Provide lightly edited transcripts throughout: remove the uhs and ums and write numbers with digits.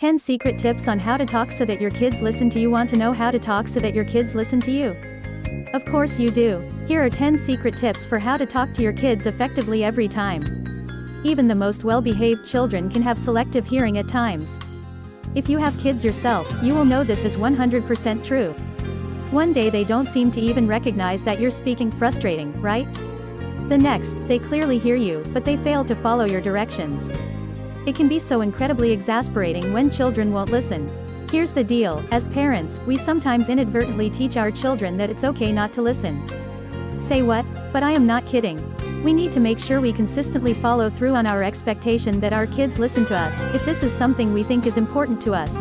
10 secret tips on how to talk so that your kids listen to you. Want to know how to talk so that your kids listen to you? Of course you do. Here are 10 secret tips for how to talk to your kids effectively every time. Even the most well-behaved children can have selective hearing at times. If you have kids yourself, you will know this is 100% true. One day they don't seem to even recognize that you're speaking. Frustrating, right? The next, they clearly hear you, but they fail to follow your directions. It can be so incredibly exasperating when children won't listen. Here's the deal, as parents, we sometimes inadvertently teach our children that it's okay not to listen. Say what? But I am not kidding. We need to make sure we consistently follow through on our expectation that our kids listen to us, if this is something we think is important to us.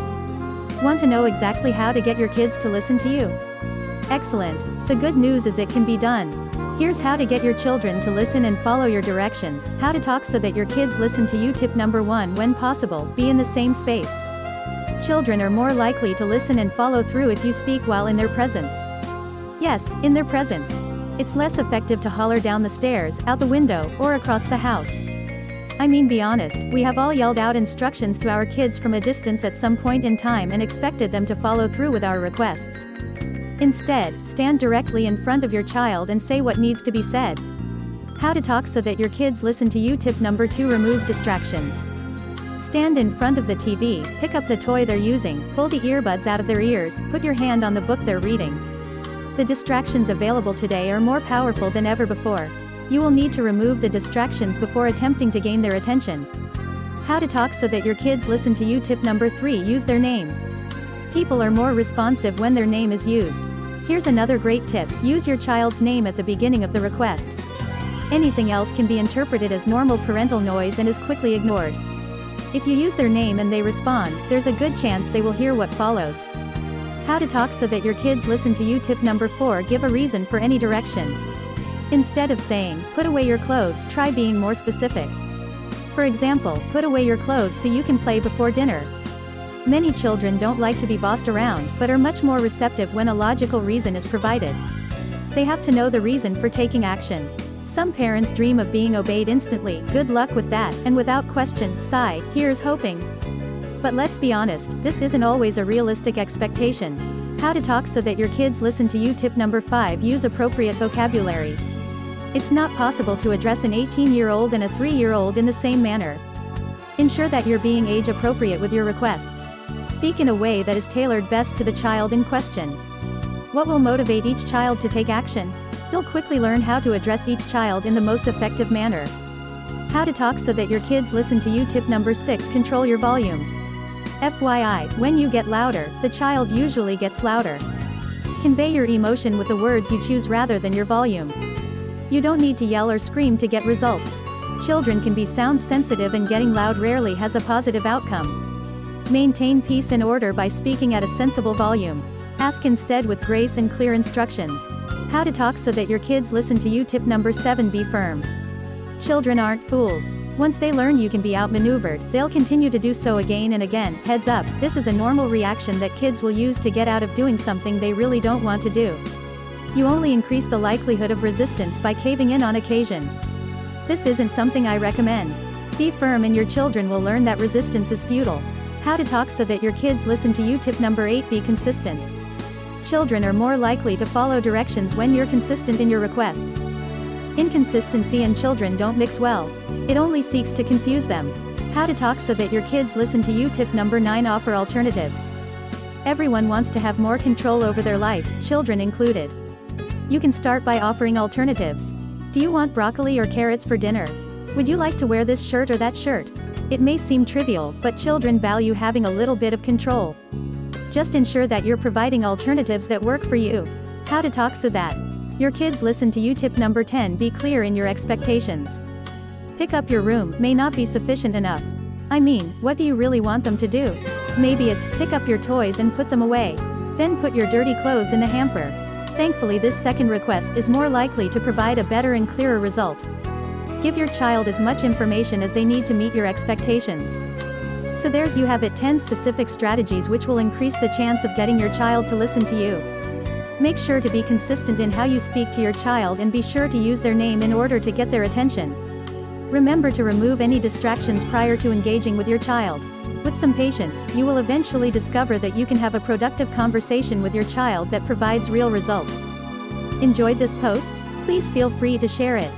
Want to know exactly how to get your kids to listen to you? Excellent. The good news is it can be done. Here's how to get your children to listen and follow your directions. How to talk so that your kids listen to you. Tip number 1. When possible, be in the same space. Children are more likely to listen and follow through if you speak while in their presence. Yes, in their presence. It's less effective to holler down the stairs, out the window, or across the house. I mean, be honest, we have all yelled out instructions to our kids from a distance at some point in time and expected them to follow through with our requests. Instead, stand directly in front of your child and say what needs to be said. How to talk so that your kids listen to you. Tip number 2. Remove distractions. Stand in front of the TV, pick up the toy they're using, pull the earbuds out of their ears, put your hand on the book they're reading. The distractions available today are more powerful than ever before. You will need to remove the distractions before attempting to gain their attention. How to talk so that your kids listen to you. Tip number 3. Use their name. People are more responsive when their name is used. Here's another great tip. Use your child's name at the beginning of the request. Anything else can be interpreted as normal parental noise and is quickly ignored. If you use their name and they respond, there's a good chance they will hear what follows. How to talk so that your kids listen to you. Tip number 4. Give a reason for any direction. Instead of saying, put away your clothes, try being more specific. For example, put away your clothes so you can play before dinner. Many children don't like to be bossed around, but are much more receptive when a logical reason is provided. They have to know the reason for taking action. Some parents dream of being obeyed instantly. Good luck with that, and without question, sigh, here's hoping. But let's be honest, this isn't always a realistic expectation. How to talk so that your kids listen to you. Tip number 5. Use appropriate vocabulary. It's not possible to address an 18-year-old and a 3-year-old in the same manner. Ensure that you're being age appropriate with your requests. Speak in a way that is tailored best to the child in question. What will motivate each child to take action? You'll quickly learn how to address each child in the most effective manner. How to talk so that your kids listen to you. Tip number 6. Control your volume. FYI, when you get louder, the child usually gets louder. Convey your emotion with the words you choose rather than your volume. You don't need to yell or scream to get results. Children can be sound sensitive, and getting loud rarely has a positive outcome. Maintain peace and order by speaking at a sensible volume. Ask instead with grace and clear instructions. How to talk so that your kids listen to you. Tip number 7. Be firm. Children aren't fools. Once they learn you can be outmaneuvered, they'll continue to do so again and again. Heads up, this is a normal reaction that kids will use to get out of doing something they really don't want to do. You only increase the likelihood of resistance by caving in on occasion. This isn't something I recommend. Be firm and your children will learn that resistance is futile. How to talk so that your kids listen to you. Tip number 8. Be consistent. Children are more likely to follow directions when you're consistent in your requests. Inconsistency and children don't mix well. It only seeks to confuse them. How to talk so that your kids listen to you. Tip number 9. Offer alternatives. Everyone wants to have more control over their life, children included. You can start by offering alternatives. Do you want broccoli or carrots for dinner? Would you like to wear this shirt or that shirt? It may seem trivial, but children value having a little bit of control. Just ensure that you're providing alternatives that work for you. How to talk so that your kids listen to you. Tip number 10. Be clear in your expectations. Pick up your room may not be sufficient enough. I mean, what do you really want them to do? Maybe it's pick up your toys and put them away. Then put your dirty clothes in the hamper. Thankfully, this second request is more likely to provide a better and clearer result. Give your child as much information as they need to meet your expectations. So there's you have it, 10 specific strategies which will increase the chance of getting your child to listen to you. Make sure to be consistent in how you speak to your child and be sure to use their name in order to get their attention. Remember to remove any distractions prior to engaging with your child. With some patience, you will eventually discover that you can have a productive conversation with your child that provides real results. Enjoyed this post? Please feel free to share it.